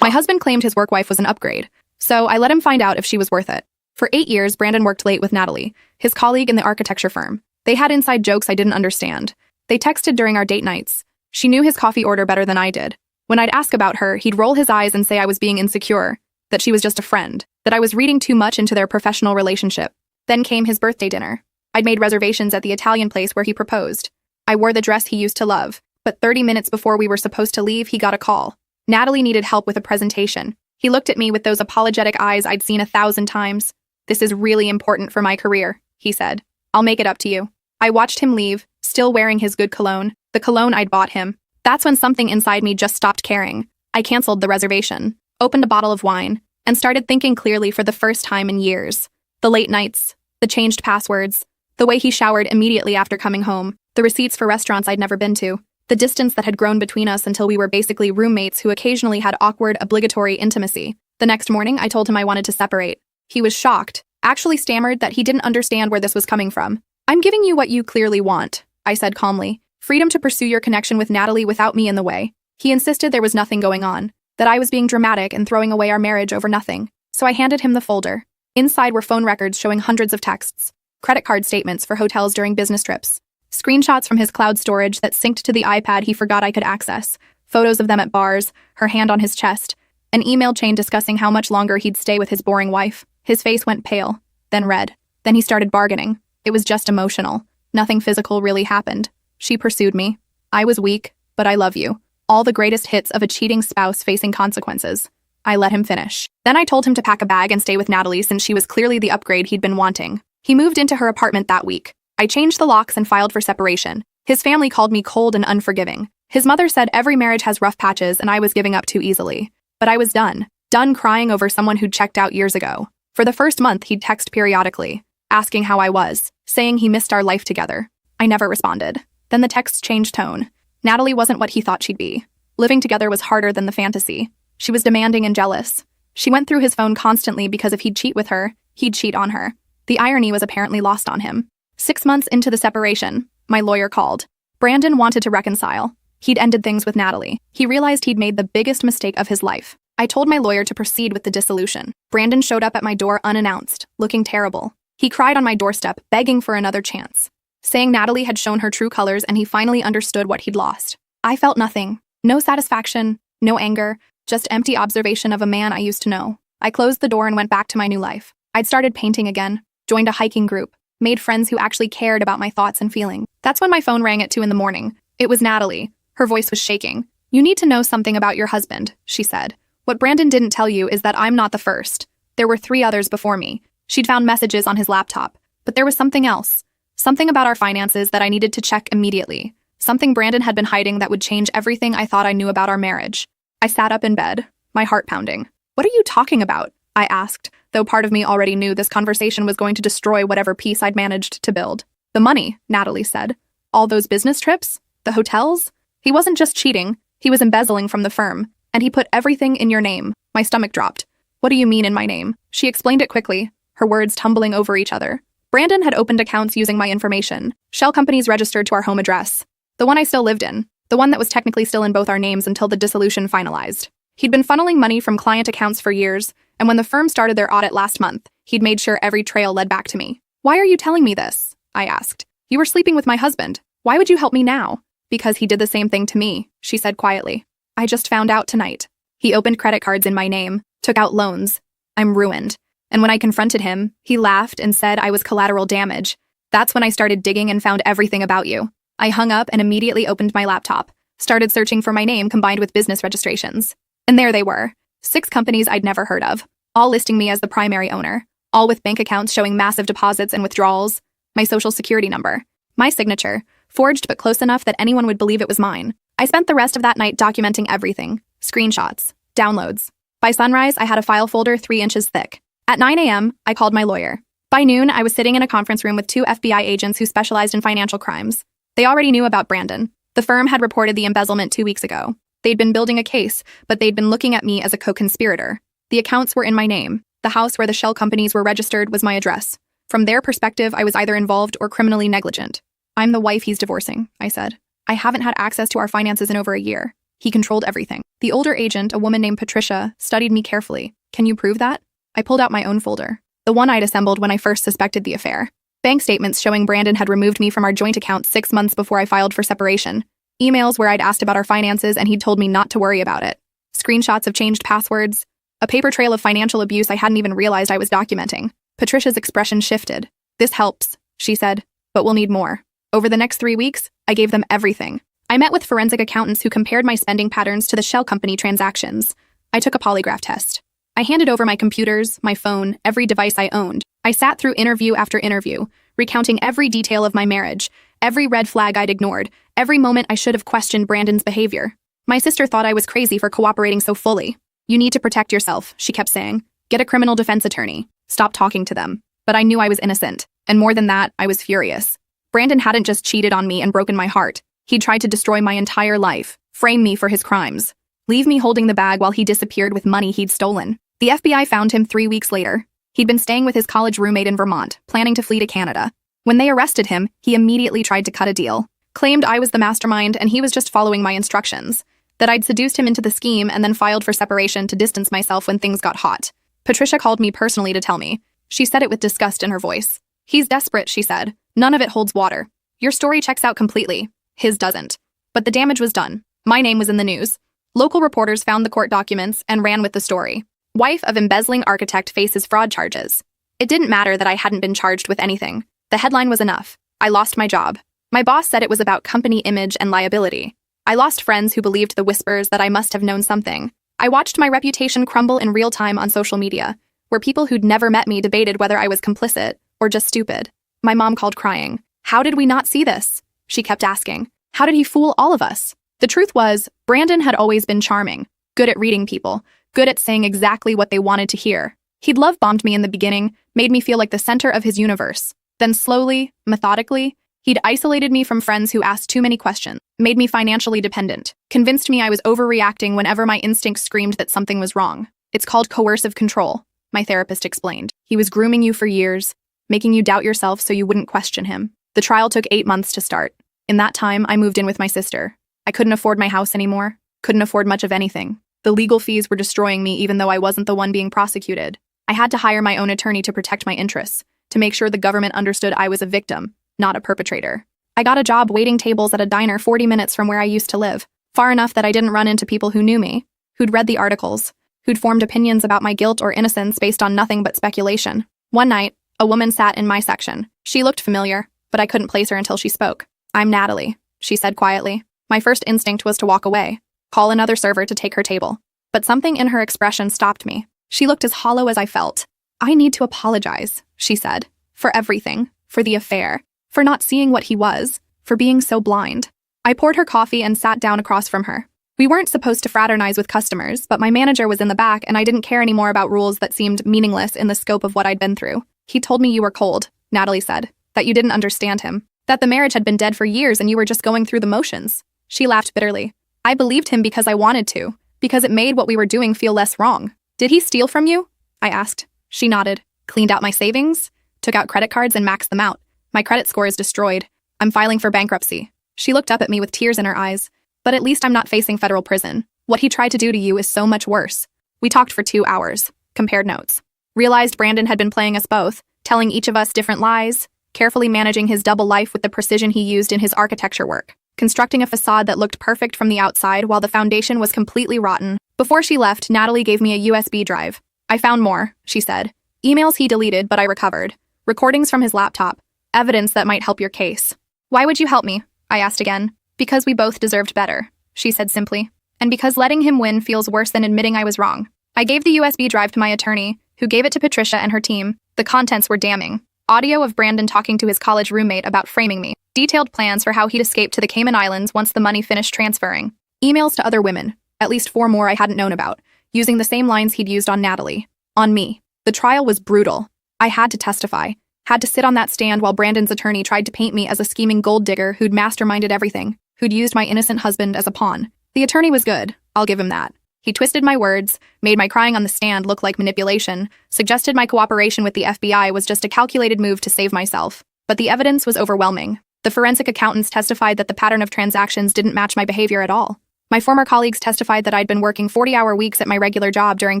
My husband claimed his work wife was an upgrade, so I let him find out if she was worth it. For 8 years, Brandon worked late with Natalie, his colleague in the architecture firm. They had inside jokes I didn't understand. They texted during our date nights. She knew his coffee order better than I did. When I'd ask about her, he'd roll his eyes and say I was being insecure, that she was just a friend, that I was reading too much into their professional relationship. Then came his birthday dinner. I'd made reservations at the Italian place where he proposed. I wore the dress he used to love, but 30 minutes before we were supposed to leave, he got a call. Natalie needed help with a presentation. He looked at me with those apologetic eyes I'd seen 1,000 times. "This is really important for my career," he said. "I'll make it up to you." I watched him leave, still wearing his good cologne, the cologne I'd bought him. That's when something inside me just stopped caring. I canceled the reservation, opened a bottle of wine, and started thinking clearly for the first time in years. The late nights, the changed passwords, the way he showered immediately after coming home, the receipts for restaurants I'd never been to, the distance that had grown between us until we were basically roommates who occasionally had awkward, obligatory intimacy. The next morning, I told him I wanted to separate. He was shocked, actually stammered that he didn't understand where this was coming from. "I'm giving you what you clearly want," I said calmly. "Freedom to pursue your connection with Natalie without me in the way." He insisted there was nothing going on, that I was being dramatic and throwing away our marriage over nothing. So I handed him the folder. Inside were phone records showing hundreds of texts, credit card statements for hotels during business trips, screenshots from his cloud storage that synced to the iPad he forgot I could access, photos of them at bars, her hand on his chest, an email chain discussing how much longer he'd stay with his boring wife. His face went pale, then red. Then he started bargaining. It was just emotional. Nothing physical really happened. "She pursued me. I was weak, but I love you." All the greatest hits of a cheating spouse facing consequences. I let him finish. Then I told him to pack a bag and stay with Natalie since she was clearly the upgrade he'd been wanting. He moved into her apartment that week. I changed the locks and filed for separation. His family called me cold and unforgiving. His mother said every marriage has rough patches and I was giving up too easily. But I was done. Done crying over someone who'd checked out years ago. For the first month, he'd text periodically, asking how I was, saying he missed our life together. I never responded. Then the texts changed tone. Natalie wasn't what he thought she'd be. Living together was harder than the fantasy. She was demanding and jealous. She went through his phone constantly because if he'd cheat with her, he'd cheat on her. The irony was apparently lost on him. 6 months into the separation, my lawyer called. Brandon wanted to reconcile. He'd ended things with Natalie. He realized he'd made the biggest mistake of his life. I told my lawyer to proceed with the dissolution. Brandon showed up at my door unannounced, looking terrible. He cried on my doorstep, begging for another chance, saying Natalie had shown her true colors and he finally understood what he'd lost. I felt nothing. No satisfaction, no anger, just empty observation of a man I used to know. I closed the door and went back to my new life. I'd started painting again, joined a hiking group, made friends who actually cared about my thoughts and feelings. That's when my phone rang at 2 a.m. It was Natalie. Her voice was shaking. "You need to know something about your husband," she said. "What Brandon didn't tell you is that I'm not the first. There were 3 others before me." She'd found messages on his laptop. But there was something else. Something about our finances that I needed to check immediately. Something Brandon had been hiding that would change everything I thought I knew about our marriage. I sat up in bed, my heart pounding. "What are you talking about?" I asked, though part of me already knew this conversation was going to destroy whatever peace I'd managed to build. "The money," Natalie said. "All those business trips? The hotels? He wasn't just cheating, he was embezzling from the firm, and he put everything in your name." My stomach dropped. "What do you mean in my name?" She explained it quickly, her words tumbling over each other. Brandon had opened accounts using my information, shell companies registered to our home address. The one I still lived in, the one that was technically still in both our names until the dissolution finalized. He'd been funneling money from client accounts for years, and when the firm started their audit last month, he'd made sure every trail led back to me. "Why are you telling me this?" I asked. "You were sleeping with my husband. Why would you help me now?" "Because he did the same thing to me," she said quietly. "I just found out tonight. He opened credit cards in my name, took out loans. I'm ruined. And when I confronted him, he laughed and said I was collateral damage. That's when I started digging and found everything about you." I hung up and immediately opened my laptop, started searching for my name combined with business registrations. And there they were, 6 companies I'd never heard of, all listing me as the primary owner, all with bank accounts showing massive deposits and withdrawals, my social security number, my signature, forged but close enough that anyone would believe it was mine. I spent the rest of that night documenting everything, screenshots, downloads. By sunrise, I had a file folder 3 inches thick. At 9 a.m., I called my lawyer. By noon, I was sitting in a conference room with 2 FBI agents who specialized in financial crimes. They already knew about Brandon. The firm had reported the embezzlement 2 weeks ago. They'd been building a case, but they'd been looking at me as a co-conspirator. The accounts were in my name. The house where the shell companies were registered was my address. From their perspective, I was either involved or criminally negligent. "I'm the wife he's divorcing," I said. "I haven't had access to our finances in over a year. He controlled everything. The older agent, a woman named Patricia, studied me carefully. Can you prove that? I pulled out my own folder, the one I'd assembled when I first suspected the affair. Bank statements showing Brandon had removed me from our joint account 6 months before I filed for separation. Emails where I'd asked about our finances and he'd told me not to worry about it. Screenshots of changed passwords. A paper trail of financial abuse I hadn't even realized I was documenting. Patricia's expression shifted. This helps, she said, but we'll need more. Over the next 3 weeks, I gave them everything. I met with forensic accountants who compared my spending patterns to the shell company transactions. I took a polygraph test. I handed over my computers, my phone, every device I owned. I sat through interview after interview, recounting every detail of my marriage, every red flag I'd ignored, every moment I should have questioned Brandon's behavior. My sister thought I was crazy for cooperating so fully. You need to protect yourself, she kept saying. Get a criminal defense attorney. Stop talking to them. But I knew I was innocent. And more than that, I was furious. Brandon hadn't just cheated on me and broken my heart. He'd tried to destroy my entire life, frame me for his crimes, leave me holding the bag while he disappeared with money he'd stolen. The FBI found him 3 weeks later. He'd been staying with his college roommate in Vermont, planning to flee to Canada. When they arrested him, he immediately tried to cut a deal, claimed I was the mastermind and he was just following my instructions, that I'd seduced him into the scheme and then filed for separation to distance myself when things got hot. Patricia called me personally to tell me. She said it with disgust in her voice. He's desperate, she said. None of it holds water. Your story checks out completely. His doesn't. But the damage was done. My name was in the news. Local reporters found the court documents and ran with the story. Wife of embezzling architect faces fraud charges. It didn't matter that I hadn't been charged with anything. The headline was enough. I lost my job. My boss said it was about company image and liability. I lost friends who believed the whispers that I must have known something. I watched my reputation crumble in real time on social media, where people who'd never met me debated whether I was complicit or just stupid. My mom called crying. How did we not see this? She kept asking. How did he fool all of us? The truth was, Brandon had always been charming, good at reading people, good at saying exactly what they wanted to hear. He'd love-bombed me in the beginning, made me feel like the center of his universe. Then slowly, methodically, he'd isolated me from friends who asked too many questions, made me financially dependent, convinced me I was overreacting whenever my instincts screamed that something was wrong. It's called coercive control, my therapist explained. He was grooming you for years, making you doubt yourself so you wouldn't question him. The trial took 8 months to start. In that time, I moved in with my sister. I couldn't afford my house anymore, couldn't afford much of anything. The legal fees were destroying me even though I wasn't the one being prosecuted. I had to hire my own attorney to protect my interests, to make sure the government understood I was a victim, not a perpetrator. I got a job waiting tables at a diner 40 minutes from where I used to live, far enough that I didn't run into people who knew me, who'd read the articles, who'd formed opinions about my guilt or innocence based on nothing but speculation. One night, a woman sat in my section. She looked familiar, but I couldn't place her until she spoke. I'm Natalie, she said quietly. My first instinct was to walk away, call another server to take her table. But something in her expression stopped me. She looked as hollow as I felt. I need to apologize, she said, for everything, for the affair, for not seeing what he was, for being so blind. I poured her coffee and sat down across from her. We weren't supposed to fraternize with customers, but my manager was in the back and I didn't care anymore about rules that seemed meaningless in the scope of what I'd been through. He told me you were cold, Natalie said, that you didn't understand him, that the marriage had been dead for years and you were just going through the motions. She laughed bitterly. I believed him because I wanted to, because it made what we were doing feel less wrong. Did he steal from you? I asked. She nodded. Cleaned out my savings, took out credit cards and maxed them out. My credit score is destroyed. I'm filing for bankruptcy. She looked up at me with tears in her eyes. But at least I'm not facing federal prison. What he tried to do to you is so much worse. We talked for 2 hours, compared notes. Realized Brandon had been playing us both, telling each of us different lies, carefully managing his double life with the precision he used in his architecture work, constructing a facade that looked perfect from the outside while the foundation was completely rotten. Before she left, Natalie gave me a USB drive. I found more, she said. Emails he deleted, but I recovered. Recordings from his laptop. Evidence that might help your case. Why would you help me? I asked again. Because we both deserved better, she said simply. And because letting him win feels worse than admitting I was wrong. I gave the USB drive to my attorney, who gave it to Patricia and her team. The contents were damning. Audio of Brandon talking to his college roommate about framing me. Detailed plans for how he'd escape to the Cayman Islands once the money finished transferring. Emails to other women, at least 4 more I hadn't known about, using the same lines he'd used on Natalie. On me. The trial was brutal. I had to testify. Had to sit on that stand while Brandon's attorney tried to paint me as a scheming gold digger who'd masterminded everything, who'd used my innocent husband as a pawn. The attorney was good, I'll give him that. He twisted my words, made my crying on the stand look like manipulation, suggested my cooperation with the FBI was just a calculated move to save myself. But the evidence was overwhelming. The forensic accountants testified that the pattern of transactions didn't match my behavior at all. My former colleagues testified that I'd been working 40-hour weeks at my regular job during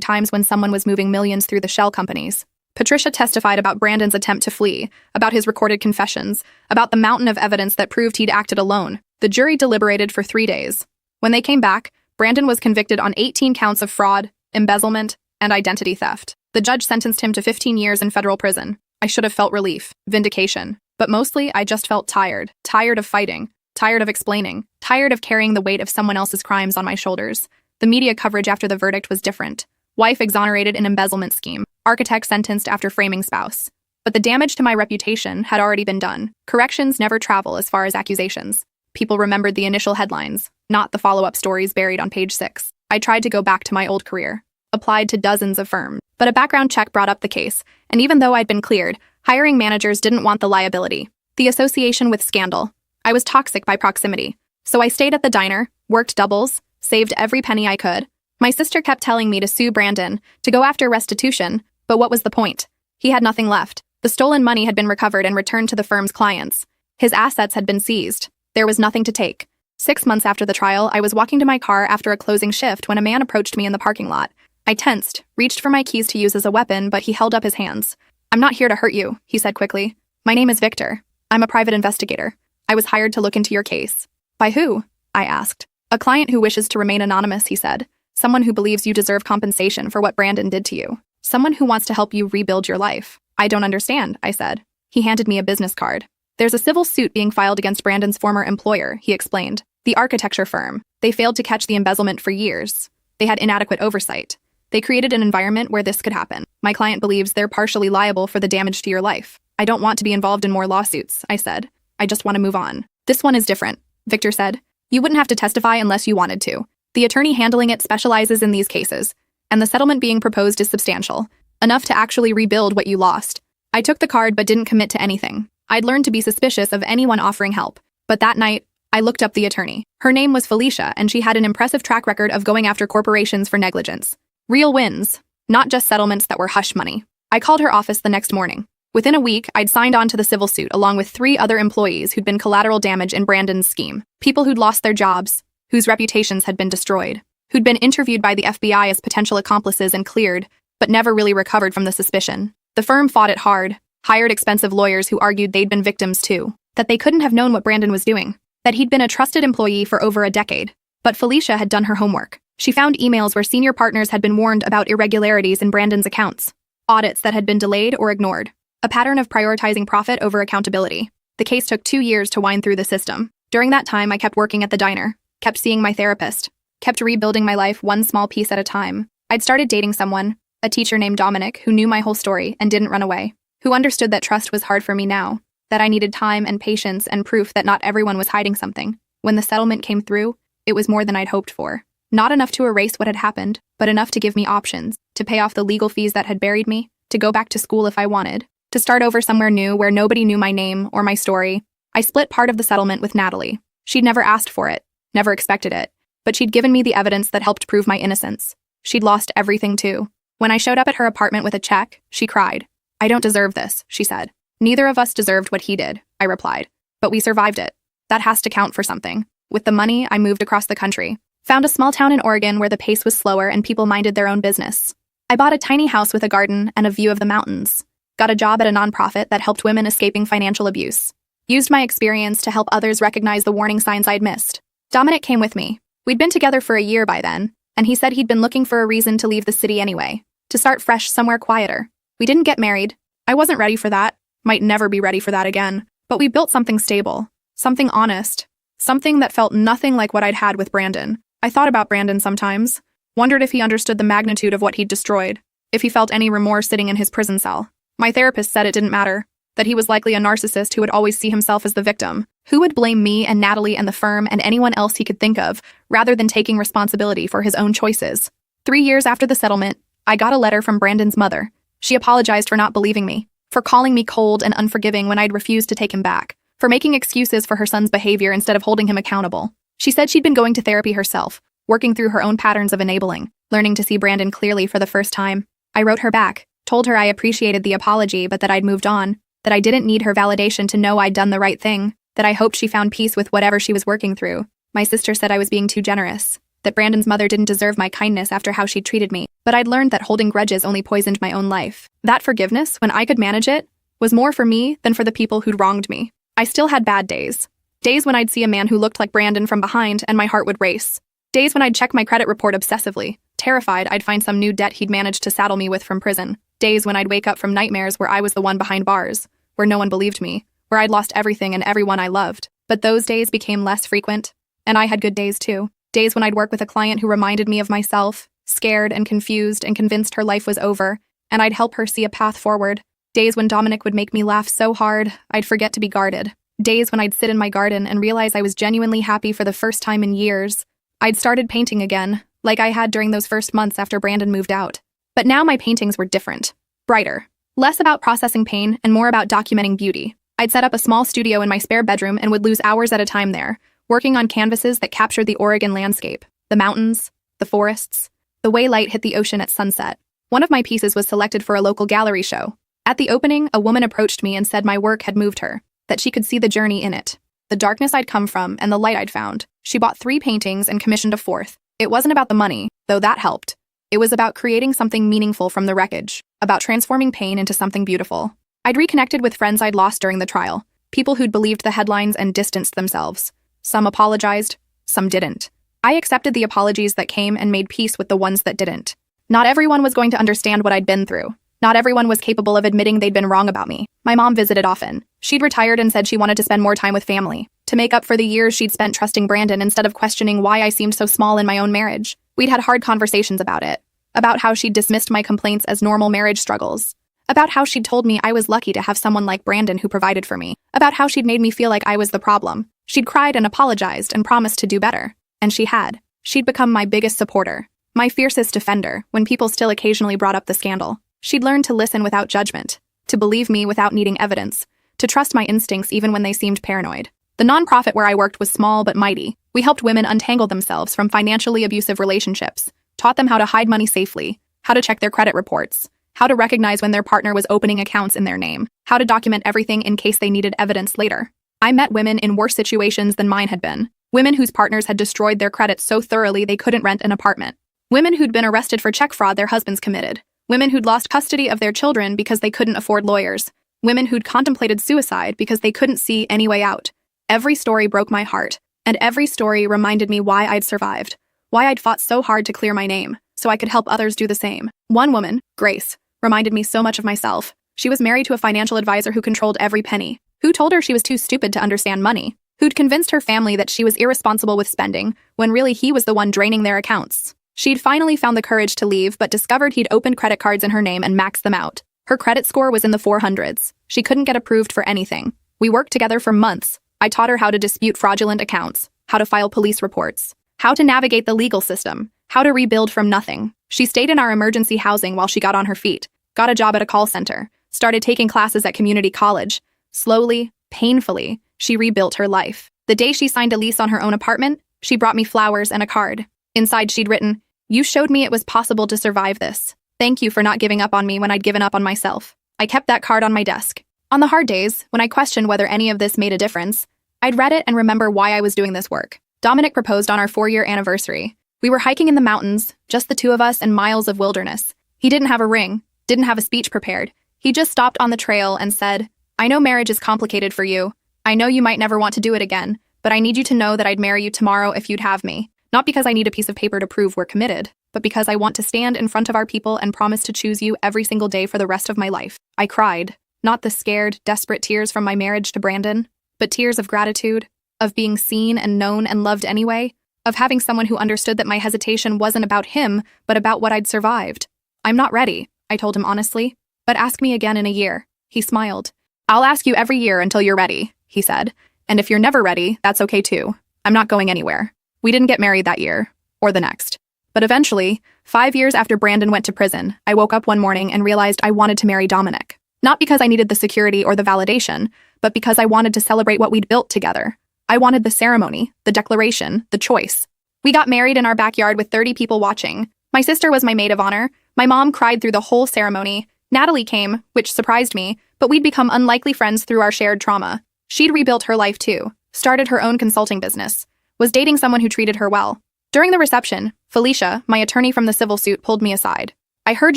times when someone was moving millions through the shell companies. Patricia testified about Brandon's attempt to flee, about his recorded confessions, about the mountain of evidence that proved he'd acted alone. The jury deliberated for 3 days. When they came back, Brandon was convicted on 18 counts of fraud, embezzlement, and identity theft. The judge sentenced him to 15 years in federal prison. I should have felt relief, vindication, but mostly I just felt tired of fighting, tired of explaining, tired of carrying the weight of someone else's crimes on my shoulders. The media coverage after the verdict was different. Wife exonerated in embezzlement scheme, architect sentenced after framing spouse. But the damage to my reputation had already been done. Corrections never travel as far as accusations. People remembered the initial headlines, not the follow-up stories buried on page 6. I tried to go back to my old career, applied to dozens of firms, but a background check brought up the case, and even though I'd been cleared, hiring managers didn't want the liability. The association with scandal. I was toxic by proximity. So I stayed at the diner, worked doubles, saved every penny I could. My sister kept telling me to sue Brandon, to go after restitution, but what was the point? He had nothing left. The stolen money had been recovered and returned to the firm's clients. His assets had been seized. There was nothing to take. 6 months after the trial, I was walking to my car after a closing shift when a man approached me in the parking lot. I tensed, reached for my keys to use as a weapon, but he held up his hands. "I'm not here to hurt you," he said quickly. "My name is Victor. I'm a private investigator. I was hired to look into your case." "By who?" I asked. "A client who wishes to remain anonymous," he said. "Someone who believes you deserve compensation for what Brandon did to you. Someone who wants to help you rebuild your life." "I don't understand," I said. He handed me a business card. "There's a civil suit being filed against Brandon's former employer," he explained. "The architecture firm. They failed to catch the embezzlement for years. They had inadequate oversight. They created an environment where this could happen. My client believes they're partially liable for the damage to your life. I don't want to be involved in more lawsuits," I said. "I just want to move on." "This one is different," Victor said. "You wouldn't have to testify unless you wanted to. The attorney handling it specializes in these cases, and the settlement being proposed is substantial, enough to actually rebuild what you lost." I took the card but didn't commit to anything. I'd learned to be suspicious of anyone offering help. But that night, I looked up the attorney. Her name was Felicia, and she had an impressive track record of going after corporations for negligence. Real wins, not just settlements that were hush money. I called her office the next morning. Within a week, I'd signed on to the civil suit along with 3 other employees who'd been collateral damage in Brandon's scheme. People who'd lost their jobs, whose reputations had been destroyed, who'd been interviewed by the FBI as potential accomplices and cleared, but never really recovered from the suspicion. The firm fought it hard, hired expensive lawyers who argued they'd been victims too, that they couldn't have known what Brandon was doing, that he'd been a trusted employee for over a decade. But Felicia had done her homework. She found emails where senior partners had been warned about irregularities in Brandon's accounts, audits that had been delayed or ignored, a pattern of prioritizing profit over accountability. The case took 2 years to wind through the system. During that time, I kept working at the diner, kept seeing my therapist, kept rebuilding my life one small piece at a time. I'd started dating someone, a teacher named Dominic, who knew my whole story and didn't run away, who understood that trust was hard for me now, that I needed time and patience and proof that not everyone was hiding something. When the settlement came through, it was more than I'd hoped for. Not enough to erase what had happened, but enough to give me options, to pay off the legal fees that had buried me, to go back to school if I wanted, to start over somewhere new where nobody knew my name or my story. I split part of the settlement with Natalie. She'd never asked for it, never expected it, but she'd given me the evidence that helped prove my innocence. She'd lost everything too. When I showed up at her apartment with a check, she cried. "I don't deserve this," she said. "Neither of us deserved what he did," I replied. "But we survived it. That has to count for something." With the money, I moved across the country. Found a small town in Oregon where the pace was slower and people minded their own business. I bought a tiny house with a garden and a view of the mountains. Got a job at a nonprofit that helped women escaping financial abuse. Used my experience to help others recognize the warning signs I'd missed. Dominic came with me. We'd been together for a year by then, and he said he'd been looking for a reason to leave the city anyway, to start fresh somewhere quieter. We didn't get married. I wasn't ready for that. Might never be ready for that again. But we built something stable, something honest, something that felt nothing like what I'd had with Brandon. I thought about Brandon sometimes, wondered if he understood the magnitude of what he'd destroyed, if he felt any remorse sitting in his prison cell. My therapist said it didn't matter, that he was likely a narcissist who would always see himself as the victim, who would blame me and Natalie and the firm and anyone else he could think of, rather than taking responsibility for his own choices. 3 years after the settlement, I got a letter from Brandon's mother. She apologized for not believing me, for calling me cold and unforgiving when I'd refused to take him back, for making excuses for her son's behavior instead of holding him accountable. She said she'd been going to therapy herself, working through her own patterns of enabling, learning to see Brandon clearly for the first time. I wrote her back, told her I appreciated the apology but that I'd moved on, that I didn't need her validation to know I'd done the right thing, that I hoped she found peace with whatever she was working through, My sister said I was being too generous, that Brandon's mother didn't deserve my kindness after how she'd treated me, but I'd learned that holding grudges only poisoned my own life. That forgiveness, when I could manage it, was more for me than for the people who'd wronged me. I still had bad days. Days when I'd see a man who looked like Brandon from behind and my heart would race. Days when I'd check my credit report obsessively, terrified I'd find some new debt he'd managed to saddle me with from prison. Days when I'd wake up from nightmares where I was the one behind bars, where no one believed me, where I'd lost everything and everyone I loved. But those days became less frequent, and I had good days too. Days when I'd work with a client who reminded me of myself, scared and confused and convinced her life was over, and I'd help her see a path forward. Days when Dominic would make me laugh so hard, I'd forget to be guarded. Days when I'd sit in my garden and realize I was genuinely happy for the first time in years. I'd started painting again, like I had during those first months after Brandon moved out. But now my paintings were different, brighter, less about processing pain and more about documenting beauty. I'd set up a small studio in my spare bedroom and would lose hours at a time there, working on canvases that captured the Oregon landscape, the mountains, the forests, the way light hit the ocean at sunset. One of my pieces was selected for a local gallery show. At the opening, a woman approached me and said my work had moved her, that she could see the journey in it, the darkness I'd come from and the light I'd found. She bought 3 paintings and commissioned a 4th. It wasn't about the money, though that helped. It was about creating something meaningful from the wreckage, about transforming pain into something beautiful. I'd reconnected with friends I'd lost during the trial, people who'd believed the headlines and distanced themselves. Some apologized, some didn't. I accepted the apologies that came and made peace with the ones that didn't. Not everyone was going to understand what I'd been through. Not everyone was capable of admitting they'd been wrong about me. My mom visited often. She'd retired and said she wanted to spend more time with family, to make up for the years she'd spent trusting Brandon instead of questioning why I seemed so small in my own marriage. We'd had hard conversations about it, about how she'd dismissed my complaints as normal marriage struggles, about how she'd told me I was lucky to have someone like Brandon who provided for me, about how she'd made me feel like I was the problem. She'd cried and apologized and promised to do better. And she had. She'd become my biggest supporter, my fiercest defender, when people still occasionally brought up the scandal. She'd learned to listen without judgment, to believe me without needing evidence, to trust my instincts even when they seemed paranoid. The nonprofit where I worked was small but mighty. We helped women untangle themselves from financially abusive relationships, taught them how to hide money safely, how to check their credit reports, how to recognize when their partner was opening accounts in their name, how to document everything in case they needed evidence later. I met women in worse situations than mine had been, women whose partners had destroyed their credit so thoroughly they couldn't rent an apartment, women who'd been arrested for check fraud their husbands committed, women who'd lost custody of their children because they couldn't afford lawyers, women who'd contemplated suicide because they couldn't see any way out. Every story broke my heart, and every story reminded me why I'd survived, why I'd fought so hard to clear my name, so I could help others do the same. One woman, Grace, reminded me so much of myself. She was married to a financial advisor who controlled every penny, who told her she was too stupid to understand money, who'd convinced her family that she was irresponsible with spending, when really he was the one draining their accounts. She'd finally found the courage to leave, but discovered he'd opened credit cards in her name and maxed them out. Her credit score was in the 400s. She couldn't get approved for anything. We worked together for months. I taught her how to dispute fraudulent accounts, how to file police reports, how to navigate the legal system, how to rebuild from nothing. She stayed in our emergency housing while she got on her feet, got a job at a call center, started taking classes at community college. Slowly, painfully, she rebuilt her life. The day she signed a lease on her own apartment, she brought me flowers and a card. Inside, she'd written, "You showed me it was possible to survive this. Thank you for not giving up on me when I'd given up on myself." I kept that card on my desk. On the hard days, when I questioned whether any of this made a difference, I'd read it and remember why I was doing this work. Dominic proposed on our 4-year anniversary. We were hiking in the mountains, just the two of us and miles of wilderness. He didn't have a ring, didn't have a speech prepared. He just stopped on the trail and said, "I know marriage is complicated for you. I know you might never want to do it again, but I need you to know that I'd marry you tomorrow if you'd have me. Not because I need a piece of paper to prove we're committed, but because I want to stand in front of our people and promise to choose you every single day for the rest of my life." I cried, not the scared, desperate tears from my marriage to Brandon, but tears of gratitude, of being seen and known and loved anyway, of having someone who understood that my hesitation wasn't about him, but about what I'd survived. "I'm not ready," I told him honestly, "but ask me again in a year." He smiled. "I'll ask you every year until you're ready," he said, "and if you're never ready, that's okay too. I'm not going anywhere." We didn't get married that year, or the next. But eventually, 5 years after Brandon went to prison, I woke up one morning and realized I wanted to marry Dominic. Not because I needed the security or the validation, but because I wanted to celebrate what we'd built together. I wanted the ceremony, the declaration, the choice. We got married in our backyard with 30 people watching. My sister was my maid of honor. My mom cried through the whole ceremony. Natalie came, which surprised me, but we'd become unlikely friends through our shared trauma. She'd rebuilt her life too, started her own consulting business, was dating someone who treated her well. During the reception, Felicia, my attorney from the civil suit, pulled me aside. "I heard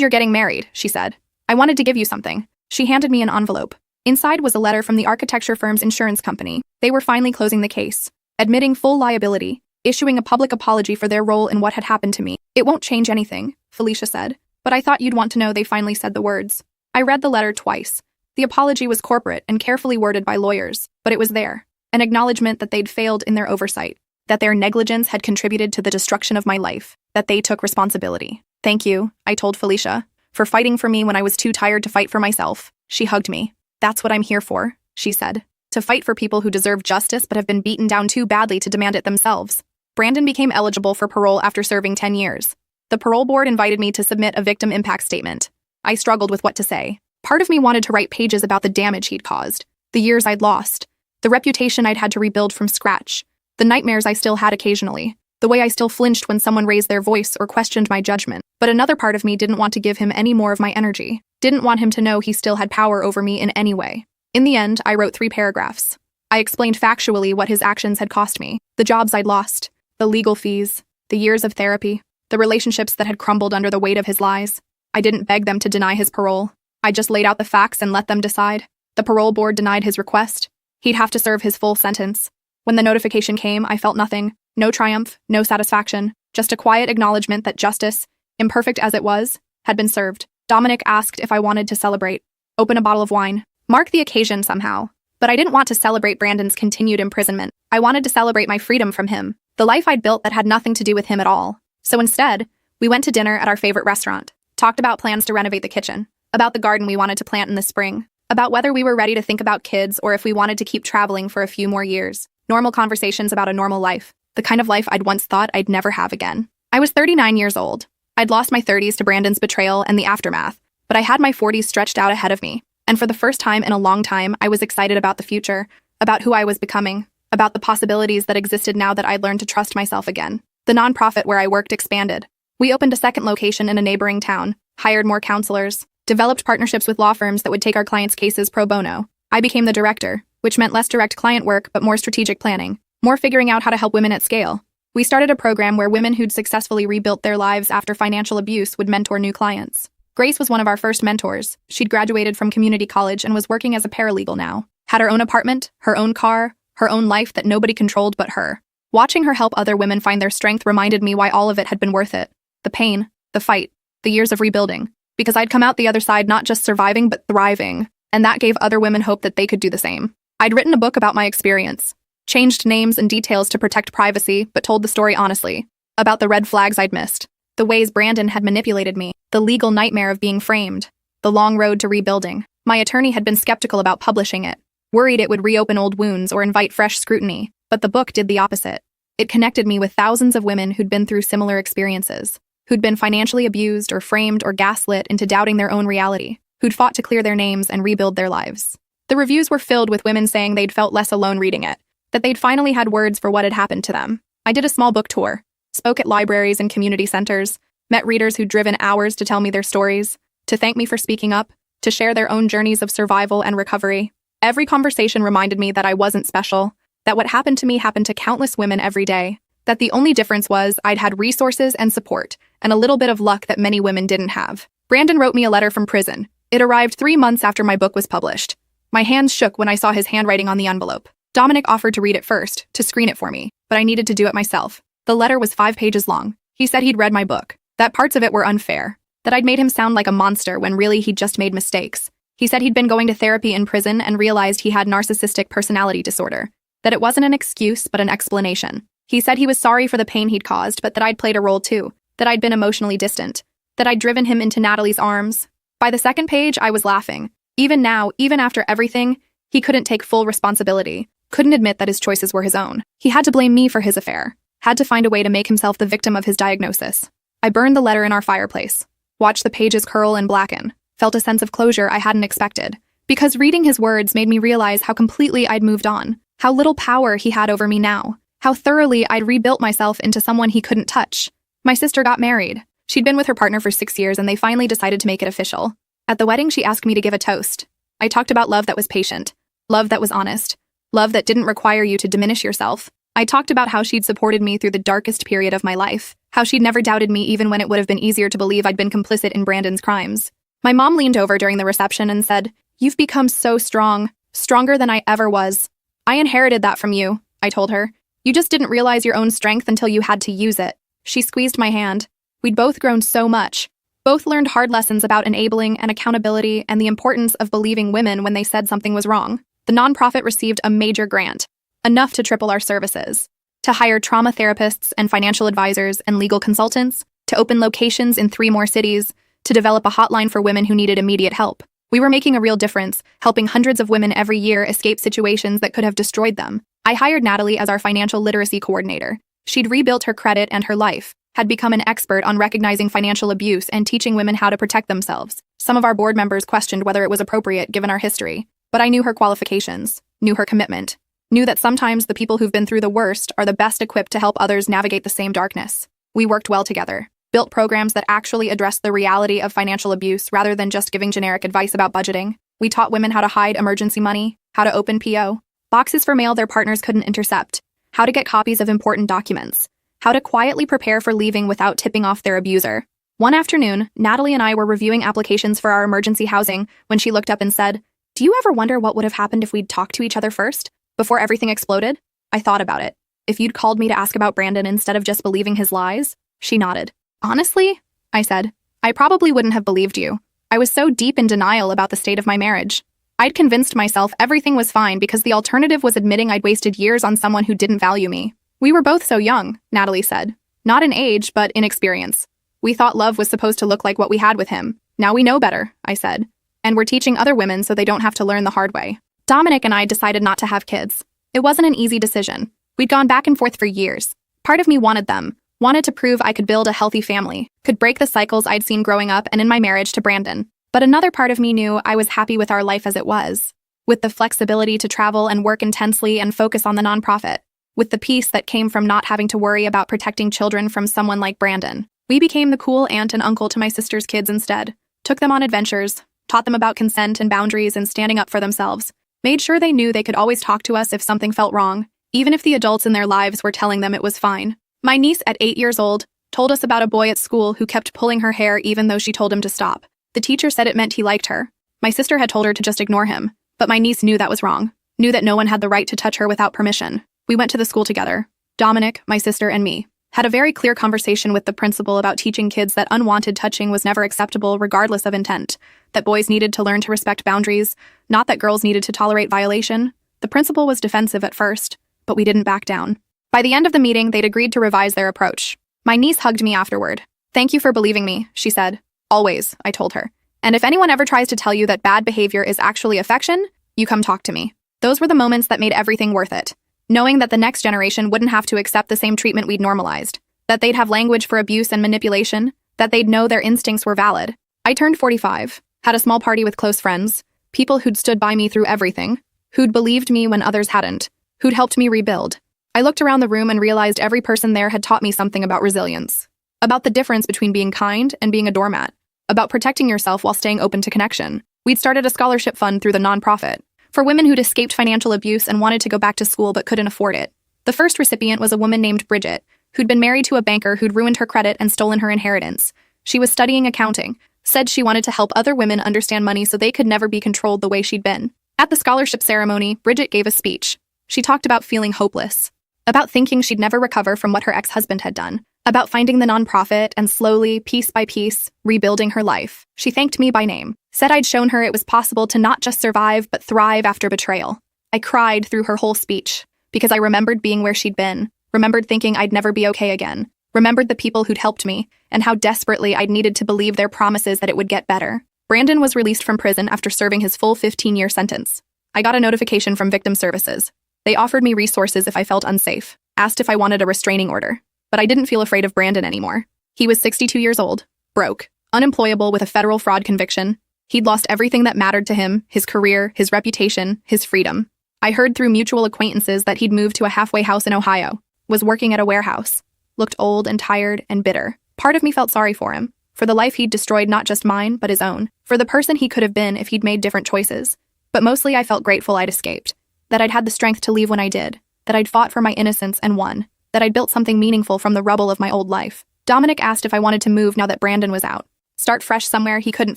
you're getting married," she said. "I wanted to give you something." She handed me an envelope. Inside was a letter from the architecture firm's insurance company. They were finally closing the case, admitting full liability, issuing a public apology for their role in what had happened to me. "It won't change anything," Felicia said, "but I thought you'd want to know." They finally said the words. I read the letter twice. The apology was corporate and carefully worded by lawyers, but it was there. An acknowledgement that they'd failed in their oversight, that their negligence had contributed to the destruction of my life, that they took responsibility. "Thank you," I told Felicia, "for fighting for me when I was too tired to fight for myself." She hugged me. "That's what I'm here for," she said. "To fight for people who deserve justice but have been beaten down too badly to demand it themselves." Brandon became eligible for parole after serving 10 years. The parole board invited me to submit a victim impact statement. I struggled with what to say. Part of me wanted to write pages about the damage he'd caused, the years I'd lost, the reputation I'd had to rebuild from scratch, the nightmares I still had occasionally, the way I still flinched when someone raised their voice or questioned my judgment. But another part of me didn't want to give him any more of my energy, didn't want him to know he still had power over me in any way. In the end, I wrote 3 paragraphs. I explained factually what his actions had cost me, the jobs I'd lost, the legal fees, the years of therapy, the relationships that had crumbled under the weight of his lies. I didn't beg them to deny his parole. I just laid out the facts and let them decide. The parole board denied his request. He'd have to serve his full sentence. When the notification came, I felt nothing. No triumph, no satisfaction, just a quiet acknowledgement that justice, imperfect as it was, had been served. Dominic asked if I wanted to celebrate, open a bottle of wine, mark the occasion somehow. But I didn't want to celebrate Brandon's continued imprisonment. I wanted to celebrate my freedom from him, the life I'd built that had nothing to do with him at all. So instead, we went to dinner at our favorite restaurant, talked about plans to renovate the kitchen, about the garden we wanted to plant in the spring, about whether we were ready to think about kids or if we wanted to keep traveling for a few more years. Normal conversations about a normal life, the kind of life I'd once thought I'd never have again. I was 39 years old. I'd lost my 30s to Brandon's betrayal and the aftermath, but I had my 40s stretched out ahead of me. And for the first time in a long time, I was excited about the future, about who I was becoming, about the possibilities that existed now that I'd learned to trust myself again. The nonprofit where I worked expanded. We opened a second location in a neighboring town, hired more counselors, developed partnerships with law firms that would take our clients' cases pro bono. I became the director, which meant less direct client work but more strategic planning, more figuring out how to help women at scale. We started a program where women who'd successfully rebuilt their lives after financial abuse would mentor new clients. Grace was one of our first mentors. She'd graduated from community college and was working as a paralegal now. Had her own apartment, her own car, her own life that nobody controlled but her. Watching her help other women find their strength reminded me why all of it had been worth it. The pain, the fight, the years of rebuilding. Because I'd come out the other side not just surviving but thriving, and that gave other women hope that they could do the same. I'd written a book about my experience, changed names and details to protect privacy, but told the story honestly, about the red flags I'd missed, the ways Brandon had manipulated me, the legal nightmare of being framed, the long road to rebuilding. My attorney had been skeptical about publishing it, worried it would reopen old wounds or invite fresh scrutiny, but the book did the opposite. It connected me with thousands of women who'd been through similar experiences, who'd been financially abused or framed or gaslit into doubting their own reality, who'd fought to clear their names and rebuild their lives. The reviews were filled with women saying they'd felt less alone reading it, that they'd finally had words for what had happened to them. I did a small book tour, spoke at libraries and community centers, met readers who'd driven hours to tell me their stories, to thank me for speaking up, to share their own journeys of survival and recovery. Every conversation reminded me that I wasn't special, that what happened to me happened to countless women every day, that the only difference was I'd had resources and support, and a little bit of luck that many women didn't have. Brandon wrote me a letter from prison. It arrived 3 months after my book was published. My hands shook when I saw his handwriting on the envelope. Dominic offered to read it first, to screen it for me, but I needed to do it myself. The letter was 5 pages long. He said he'd read my book, that parts of it were unfair, that I'd made him sound like a monster when really he'd just made mistakes. He said he'd been going to therapy in prison and realized he had narcissistic personality disorder, that it wasn't an excuse but an explanation. He said he was sorry for the pain he'd caused, but that I'd played a role too, that I'd been emotionally distant, that I'd driven him into Natalie's arms. By the second page, I was laughing. Even now, even after everything, he couldn't take full responsibility, couldn't admit that his choices were his own. He had to blame me for his affair, had to find a way to make himself the victim of his diagnosis. I burned the letter in our fireplace, watched the pages curl and blacken, felt a sense of closure I hadn't expected, because reading his words made me realize how completely I'd moved on, how little power he had over me now, how thoroughly I'd rebuilt myself into someone he couldn't touch. My sister got married. She'd been with her partner for 6 years and they finally decided to make it official. At the wedding, she asked me to give a toast. I talked about love that was patient, love that was honest, love that didn't require you to diminish yourself, I talked about how she'd supported me through the darkest period of my life, how she'd never doubted me even when it would have been easier to believe I'd been complicit in Brandon's crimes. My mom leaned over during the reception and said, "You've become so strong, stronger than I ever was." "I inherited that from you," I told her. "You just didn't realize your own strength until you had to use it." She squeezed my hand. We'd both grown so much. Both learned hard lessons about enabling and accountability and the importance of believing women when they said something was wrong. The nonprofit received a major grant, enough to triple our services, to hire trauma therapists and financial advisors and legal consultants, to open locations in 3 more cities, to develop a hotline for women who needed immediate help. We were making a real difference, helping hundreds of women every year escape situations that could have destroyed them. I hired Natalie as our financial literacy coordinator. She'd rebuilt her credit and her life, had become an expert on recognizing financial abuse and teaching women how to protect themselves. Some of our board members questioned whether it was appropriate given our history, but I knew her qualifications, knew her commitment, knew that sometimes the people who've been through the worst are the best equipped to help others navigate the same darkness. We worked well together, built programs that actually addressed the reality of financial abuse rather than just giving generic advice about budgeting. We taught women how to hide emergency money, how to open PO boxes for mail their partners couldn't intercept, how to get copies of important documents, how to quietly prepare for leaving without tipping off their abuser. One afternoon, Natalie and I were reviewing applications for our emergency housing when she looked up and said, "Do you ever wonder what would have happened if we'd talked to each other first, before everything exploded?" I thought about it. "If you'd called me to ask about Brandon instead of just believing his lies?" She nodded. "Honestly," I said, "I probably wouldn't have believed you. I was so deep in denial about the state of my marriage. I'd convinced myself everything was fine because the alternative was admitting I'd wasted years on someone who didn't value me." "We were both so young," Natalie said. "Not in age, but in experience. We thought love was supposed to look like what we had with him. Now we know better," I said. "And we're teaching other women so they don't have to learn the hard way." Dominic and I decided not to have kids. It wasn't an easy decision. We'd gone back and forth for years. Part of me wanted them, wanted to prove I could build a healthy family, could break the cycles I'd seen growing up and in my marriage to Brandon. But another part of me knew I was happy with our life as it was, with the flexibility to travel and work intensely and focus on the nonprofit, with the peace that came from not having to worry about protecting children from someone like Brandon. We became the cool aunt and uncle to my sister's kids instead, took them on adventures, taught them about consent and boundaries and standing up for themselves, made sure they knew they could always talk to us if something felt wrong, even if the adults in their lives were telling them it was fine. My niece at 8 years old told us about a boy at school who kept pulling her hair even though she told him to stop. The teacher said it meant he liked her. My sister had told her to just ignore him, but my niece knew that was wrong, knew that no one had the right to touch her without permission. We went to the school together. Dominic, my sister, and me had a very clear conversation with the principal about teaching kids that unwanted touching was never acceptable regardless of intent, that boys needed to learn to respect boundaries, not that girls needed to tolerate violation. The principal was defensive at first, but we didn't back down. By the end of the meeting, they'd agreed to revise their approach. My niece hugged me afterward. "Thank you for believing me," she said. "Always," I told her. "And if anyone ever tries to tell you that bad behavior is actually affection, you come talk to me." Those were the moments that made everything worth it. Knowing that the next generation wouldn't have to accept the same treatment we'd normalized, that they'd have language for abuse and manipulation, that they'd know their instincts were valid. I turned 45, had a small party with close friends, people who'd stood by me through everything, who'd believed me when others hadn't, who'd helped me rebuild. I looked around the room and realized every person there had taught me something about resilience, about the difference between being kind and being a doormat, about protecting yourself while staying open to connection. We'd started a scholarship fund through the nonprofit for women who'd escaped financial abuse and wanted to go back to school but couldn't afford it. The first recipient was a woman named Bridget, who'd been married to a banker who'd ruined her credit and stolen her inheritance. She was studying accounting, said she wanted to help other women understand money so they could never be controlled the way she'd been. At the scholarship ceremony, Bridget gave a speech. She talked about feeling hopeless, about thinking she'd never recover from what her ex-husband had done, about finding the nonprofit and slowly, piece by piece, rebuilding her life. She thanked me by name, said I'd shown her it was possible to not just survive but thrive after betrayal. I cried through her whole speech because I remembered being where she'd been, remembered thinking I'd never be okay again, remembered the people who'd helped me, and how desperately I'd needed to believe their promises that it would get better. Brandon was released from prison after serving his full 15-year sentence. I got a notification from Victim Services. They offered me resources if I felt unsafe, asked if I wanted a restraining order. But I didn't feel afraid of Brandon anymore. He was 62 years old, broke, unemployable with a federal fraud conviction. He'd lost everything that mattered to him, his career, his reputation, his freedom. I heard through mutual acquaintances that he'd moved to a halfway house in Ohio, was working at a warehouse, looked old and tired and bitter. Part of me felt sorry for him, for the life he'd destroyed, not just mine, but his own, for the person he could have been if he'd made different choices. But mostly I felt grateful I'd escaped, that I'd had the strength to leave when I did, that I'd fought for my innocence and won, that I'd built something meaningful from the rubble of my old life. Dominic asked if I wanted to move now that Brandon was out. Start fresh somewhere he couldn't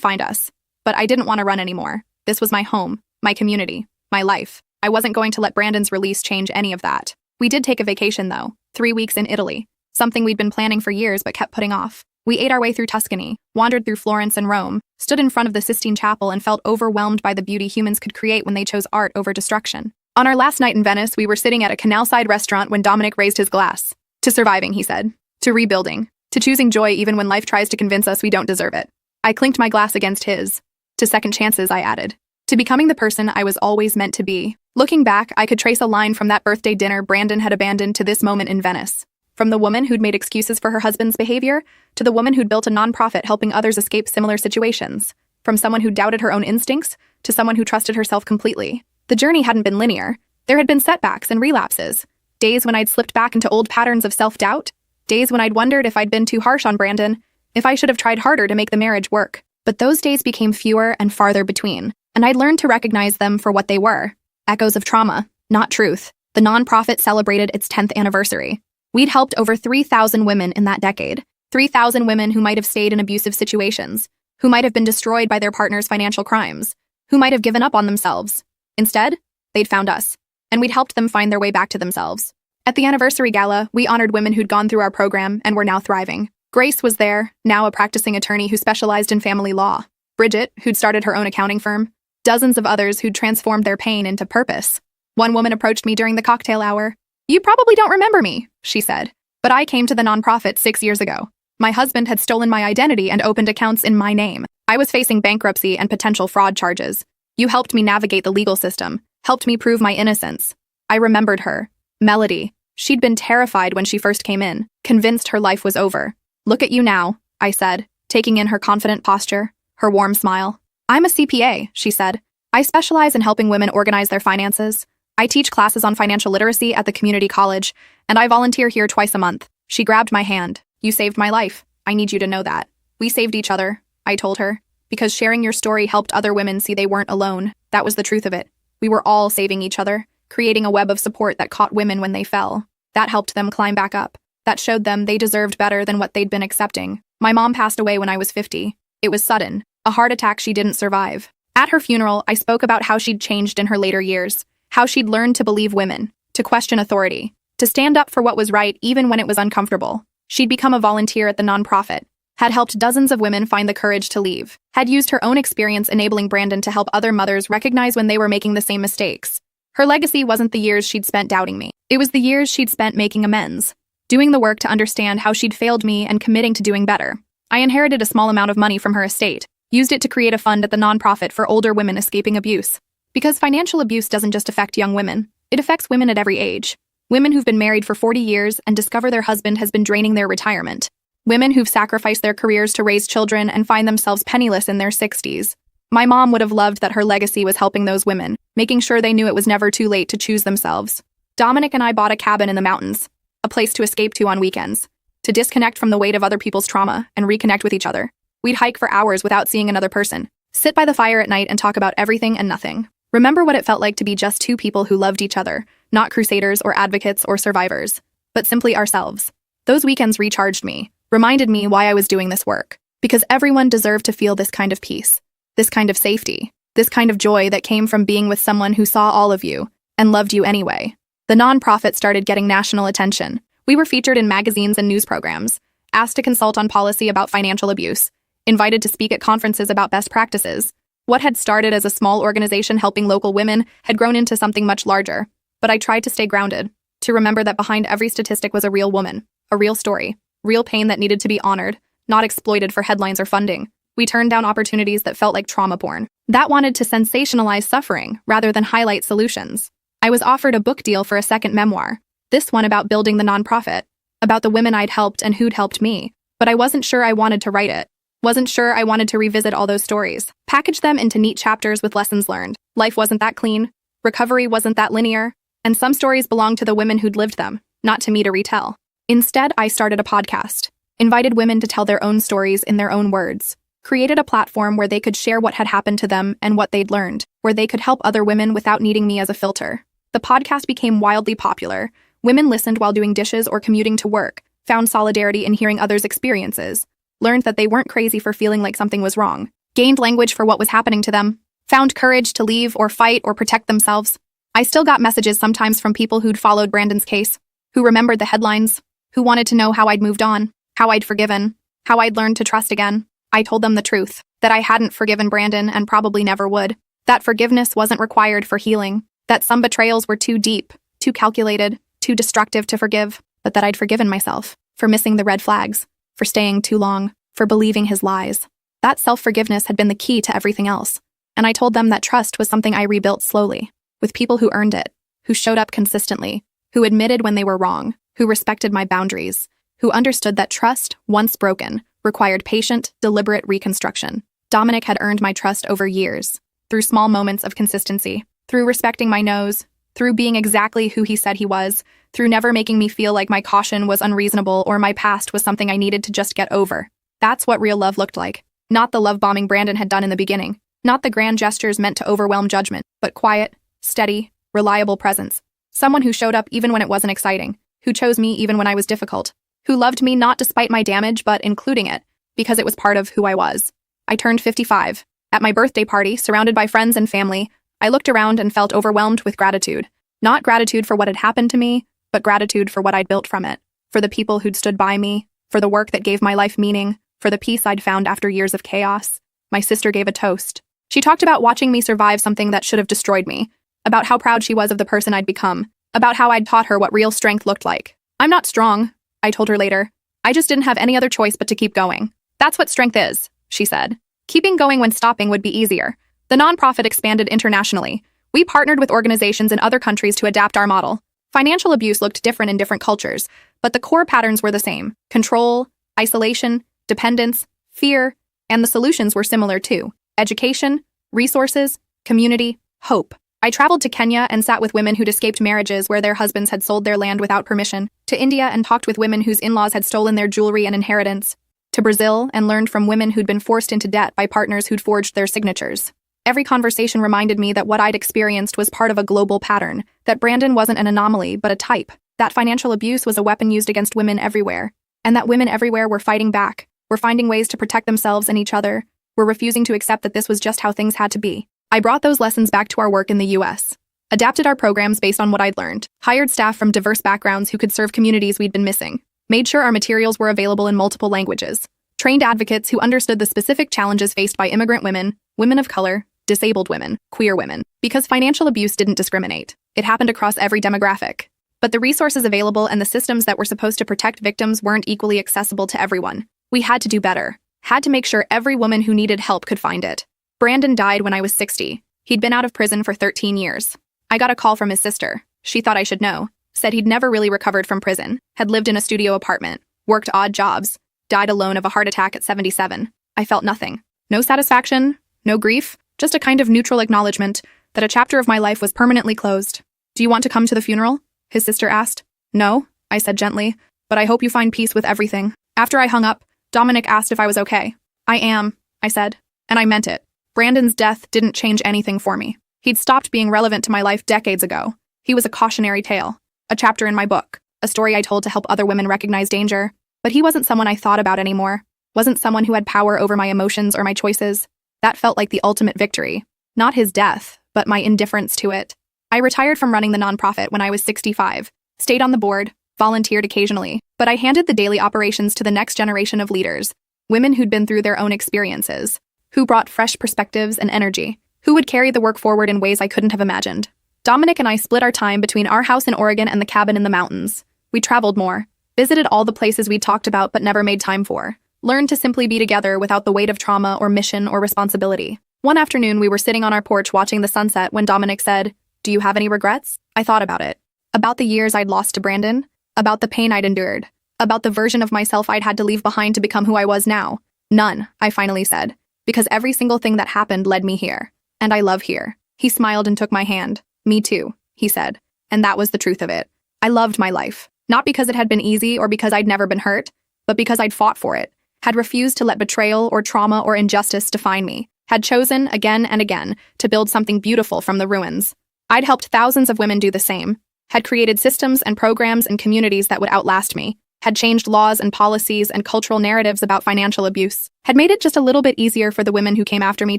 find us. But I didn't want to run anymore. This was my home, my community, my life. I wasn't going to let Brandon's release change any of that. We did take a vacation, though, 3 weeks in Italy, something we'd been planning for years but kept putting off. We ate our way through Tuscany, wandered through Florence and Rome, stood in front of the Sistine Chapel and felt overwhelmed by the beauty humans could create when they chose art over destruction. On our last night in Venice, we were sitting at a canal-side restaurant when Dominic raised his glass. To surviving, he said. To rebuilding. To choosing joy even when life tries to convince us we don't deserve it. I clinked my glass against his. To second chances, I added. To becoming the person I was always meant to be. Looking back, I could trace a line from that birthday dinner Brandon had abandoned to this moment in Venice. From the woman who'd made excuses for her husband's behavior, to the woman who'd built a nonprofit helping others escape similar situations. From someone who doubted her own instincts, to someone who trusted herself completely. The journey hadn't been linear. There had been setbacks and relapses. Days when I'd slipped back into old patterns of self-doubt. Days when I'd wondered if I'd been too harsh on Brandon, if I should have tried harder to make the marriage work. But those days became fewer and farther between, and I'd learned to recognize them for what they were. Echoes of trauma, not truth. The nonprofit celebrated its 10th anniversary. We'd helped over 3,000 women in that decade. 3,000 women who might have stayed in abusive situations, who might have been destroyed by their partner's financial crimes, who might have given up on themselves. Instead, they'd found us, and we'd helped them find their way back to themselves. At the anniversary gala, we honored women who'd gone through our program and were now thriving. Grace was there, now a practicing attorney who specialized in family law. Bridget, who'd started her own accounting firm. Dozens of others who'd transformed their pain into purpose. One woman approached me during the cocktail hour. "You probably don't remember me," she said, "but I came to the nonprofit 6 years ago. My husband had stolen my identity and opened accounts in my name. I was facing bankruptcy and potential fraud charges. You helped me navigate the legal system, helped me prove my innocence." I remembered her. Melody. She'd been terrified when she first came in, convinced her life was over. "Look at you now," I said, taking in her confident posture, her warm smile. "I'm a CPA," she said. "I specialize in helping women organize their finances. I teach classes on financial literacy at the community college, and I volunteer here twice a month." She grabbed my hand. "You saved my life. I need you to know that." "We saved each other," I told her, "because sharing your story helped other women see they weren't alone. That was the truth of it. We were all saving each other, creating a web of support that caught women when they fell. That helped them climb back up. That showed them they deserved better than what they'd been accepting." My mom passed away when I was 50. It was sudden, a heart attack she didn't survive. At her funeral, I spoke about how she'd changed in her later years, how she'd learned to believe women, to question authority, to stand up for what was right even when it was uncomfortable. She'd become a volunteer at the nonprofit, had helped dozens of women find the courage to leave, had used her own experience enabling Brandon to help other mothers recognize when they were making the same mistakes. Her legacy wasn't the years she'd spent doubting me. It was the years she'd spent making amends, doing the work to understand how she'd failed me and committing to doing better. I inherited a small amount of money from her estate, used it to create a fund at the nonprofit for older women escaping abuse. Because financial abuse doesn't just affect young women, it affects women at every age. Women who've been married for 40 years and discover their husband has been draining their retirement. Women who've sacrificed their careers to raise children and find themselves penniless in their 60s. My mom would have loved that her legacy was helping those women, making sure they knew it was never too late to choose themselves. Dominic and I bought a cabin in the mountains, a place to escape to on weekends, to disconnect from the weight of other people's trauma and reconnect with each other. We'd hike for hours without seeing another person, sit by the fire at night and talk about everything and nothing. Remember what it felt like to be just two people who loved each other, not crusaders or advocates or survivors, but simply ourselves. Those weekends recharged me, reminded me why I was doing this work, because everyone deserved to feel this kind of peace, this kind of safety, this kind of joy that came from being with someone who saw all of you and loved you anyway. The nonprofit started getting national attention. We were featured in magazines and news programs, asked to consult on policy about financial abuse, invited to speak at conferences about best practices. What had started as a small organization helping local women had grown into something much larger. But I tried to stay grounded, to remember that behind every statistic was a real woman, a real story, real pain that needed to be honored, not exploited for headlines or funding. We turned down opportunities that felt like trauma porn, that wanted to sensationalize suffering rather than highlight solutions. I was offered a book deal for a second memoir, this one about building the nonprofit, about the women I'd helped and who'd helped me, but I wasn't sure I wanted to write it. Wasn't sure I wanted to revisit all those stories, package them into neat chapters with lessons learned. Life wasn't that clean, recovery wasn't that linear, and some stories belonged to the women who'd lived them, not to me to retell. Instead, I started a podcast, invited women to tell their own stories in their own words, created a platform where they could share what had happened to them and what they'd learned, where they could help other women without needing me as a filter. The podcast became wildly popular. Women listened while doing dishes or commuting to work, found solidarity in hearing others' experiences, learned that they weren't crazy for feeling like something was wrong, gained language for what was happening to them, found courage to leave or fight or protect themselves. I still got messages sometimes from people who'd followed Brandon's case, who remembered the headlines, who wanted to know how I'd moved on, how I'd forgiven, how I'd learned to trust again. I told them the truth, that I hadn't forgiven Brandon and probably never would, that forgiveness wasn't required for healing, that some betrayals were too deep, too calculated, too destructive to forgive, but that I'd forgiven myself for missing the red flags, for staying too long, for believing his lies. That self-forgiveness had been the key to everything else, and I told them that trust was something I rebuilt slowly, with people who earned it, who showed up consistently, who admitted when they were wrong, who respected my boundaries, who understood that trust, once broken, required patient, deliberate reconstruction. Dominic had earned my trust over years, through small moments of consistency, through respecting my no's, through being exactly who he said he was, through never making me feel like my caution was unreasonable or my past was something I needed to just get over. That's what real love looked like. Not the love bombing Brandon had done in the beginning, not the grand gestures meant to overwhelm judgment, but quiet, steady, reliable presence. Someone who showed up even when it wasn't exciting, who chose me even when I was difficult, who loved me not despite my damage but including it, because it was part of who I was. I turned 55. At my birthday party, surrounded by friends and family, I looked around and felt overwhelmed with gratitude. Not gratitude for what had happened to me, but gratitude for what I'd built from it, for the people who'd stood by me, for the work that gave my life meaning, for the peace I'd found after years of chaos. My sister gave a toast. She talked about watching me survive something that should have destroyed me, about how proud she was of the person I'd become, about how I'd taught her what real strength looked like. I'm not strong, I told her later. I just didn't have any other choice but to keep going. That's what strength is, she said. Keeping going when stopping would be easier. The nonprofit expanded internationally. We partnered with organizations in other countries to adapt our model. Financial abuse looked different in different cultures, but the core patterns were the same: control, isolation, dependence, fear, and the solutions were similar too: education, resources, community, hope. I traveled to Kenya and sat with women who'd escaped marriages where their husbands had sold their land without permission, to India and talked with women whose in-laws had stolen their jewelry and inheritance, to Brazil and learned from women who'd been forced into debt by partners who'd forged their signatures. Every conversation reminded me that what I'd experienced was part of a global pattern, that Brandon wasn't an anomaly but a type, that financial abuse was a weapon used against women everywhere, and that women everywhere were fighting back, were finding ways to protect themselves and each other, were refusing to accept that this was just how things had to be. I brought those lessons back to our work in the US, adapted our programs based on what I'd learned, hired staff from diverse backgrounds who could serve communities we'd been missing, made sure our materials were available in multiple languages, trained advocates who understood the specific challenges faced by immigrant women, women of color, disabled women, queer women, because financial abuse didn't discriminate. It happened across every demographic. But the resources available and the systems that were supposed to protect victims weren't equally accessible to everyone. We had to do better, had to make sure every woman who needed help could find it. Brandon died when I was 60. He'd been out of prison for 13 years. I got a call from his sister. She thought I should know. Said he'd never really recovered from prison, had lived in a studio apartment, worked odd jobs, died alone of a heart attack at 77. I felt nothing. No satisfaction, no grief, just a kind of neutral acknowledgement that a chapter of my life was permanently closed. Do you want to come to the funeral? His sister asked. No, I said gently, but I hope you find peace with everything. After I hung up, Dominic asked if I was okay. I am, I said, and I meant it. Brandon's death didn't change anything for me. He'd stopped being relevant to my life decades ago. He was a cautionary tale, a chapter in my book, a story I told to help other women recognize danger. But he wasn't someone I thought about anymore, wasn't someone who had power over my emotions or my choices. That felt like the ultimate victory. Not his death, but my indifference to it. I retired from running the nonprofit when I was 65, stayed on the board, volunteered occasionally, but I handed the daily operations to the next generation of leaders, women who'd been through their own experiences, who brought fresh perspectives and energy, who would carry the work forward in ways I couldn't have imagined. Dominic and I split our time between our house in Oregon and the cabin in the mountains. We traveled more, visited all the places we'd talked about but never made time for, learned to simply be together without the weight of trauma or mission or responsibility. One afternoon, we were sitting on our porch watching the sunset when Dominic said, "Do you have any regrets?" I thought about it. About the years I'd lost to Brandon, about the pain I'd endured, about the version of myself I'd had to leave behind to become who I was now. None, I finally said, because every single thing that happened led me here. And I love here. He smiled and took my hand. Me too, he said. And that was the truth of it. I loved my life. Not because it had been easy or because I'd never been hurt, but because I'd fought for it, had refused to let betrayal or trauma or injustice define me, had chosen again and again to build something beautiful from the ruins. I'd helped thousands of women do the same, had created systems and programs and communities that would outlast me, had changed laws and policies and cultural narratives about financial abuse, had made it just a little bit easier for the women who came after me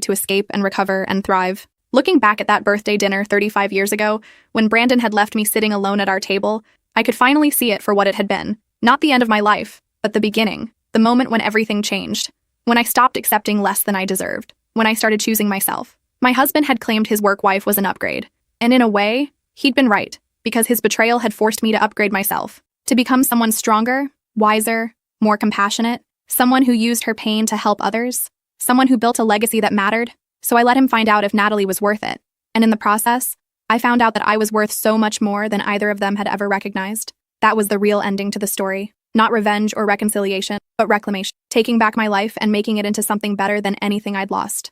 to escape and recover and thrive. Looking back at that birthday dinner 35 years ago, when Brandon had left me sitting alone at our table, I could finally see it for what it had been. Not the end of my life, but the beginning, the moment when everything changed, when I stopped accepting less than I deserved, when I started choosing myself. My husband had claimed his work wife was an upgrade, and in a way, he'd been right, because his betrayal had forced me to upgrade myself, to become someone stronger, wiser, more compassionate, someone who used her pain to help others, someone who built a legacy that mattered. So I let him find out if Natalie was worth it, and in the process, I found out that I was worth so much more than either of them had ever recognized. That was the real ending to the story. Not revenge or reconciliation, but reclamation, taking back my life and making it into something better than anything I'd lost.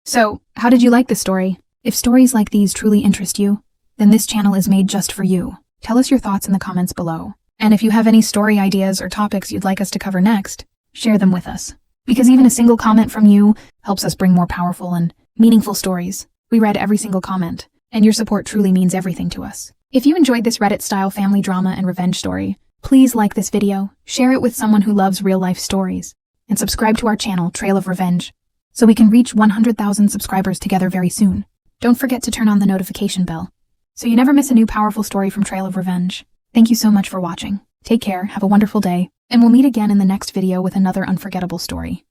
So, how did you like the story? If stories like these truly interest you, then this channel is made just for you. Tell us your thoughts in the comments below. And if you have any story ideas or topics you'd like us to cover next, share them with us. Because even a single comment from you helps us bring more powerful and meaningful stories. We read every single comment, and your support truly means everything to us. If you enjoyed this Reddit-style family drama and revenge story, please like this video, share it with someone who loves real-life stories, and subscribe to our channel, Trail of Revenge, so we can reach 100,000 subscribers together very soon. Don't forget to turn on the notification bell, so you never miss a new powerful story from Trail of Revenge. Thank you so much for watching. Take care, have a wonderful day, and we'll meet again in the next video with another unforgettable story.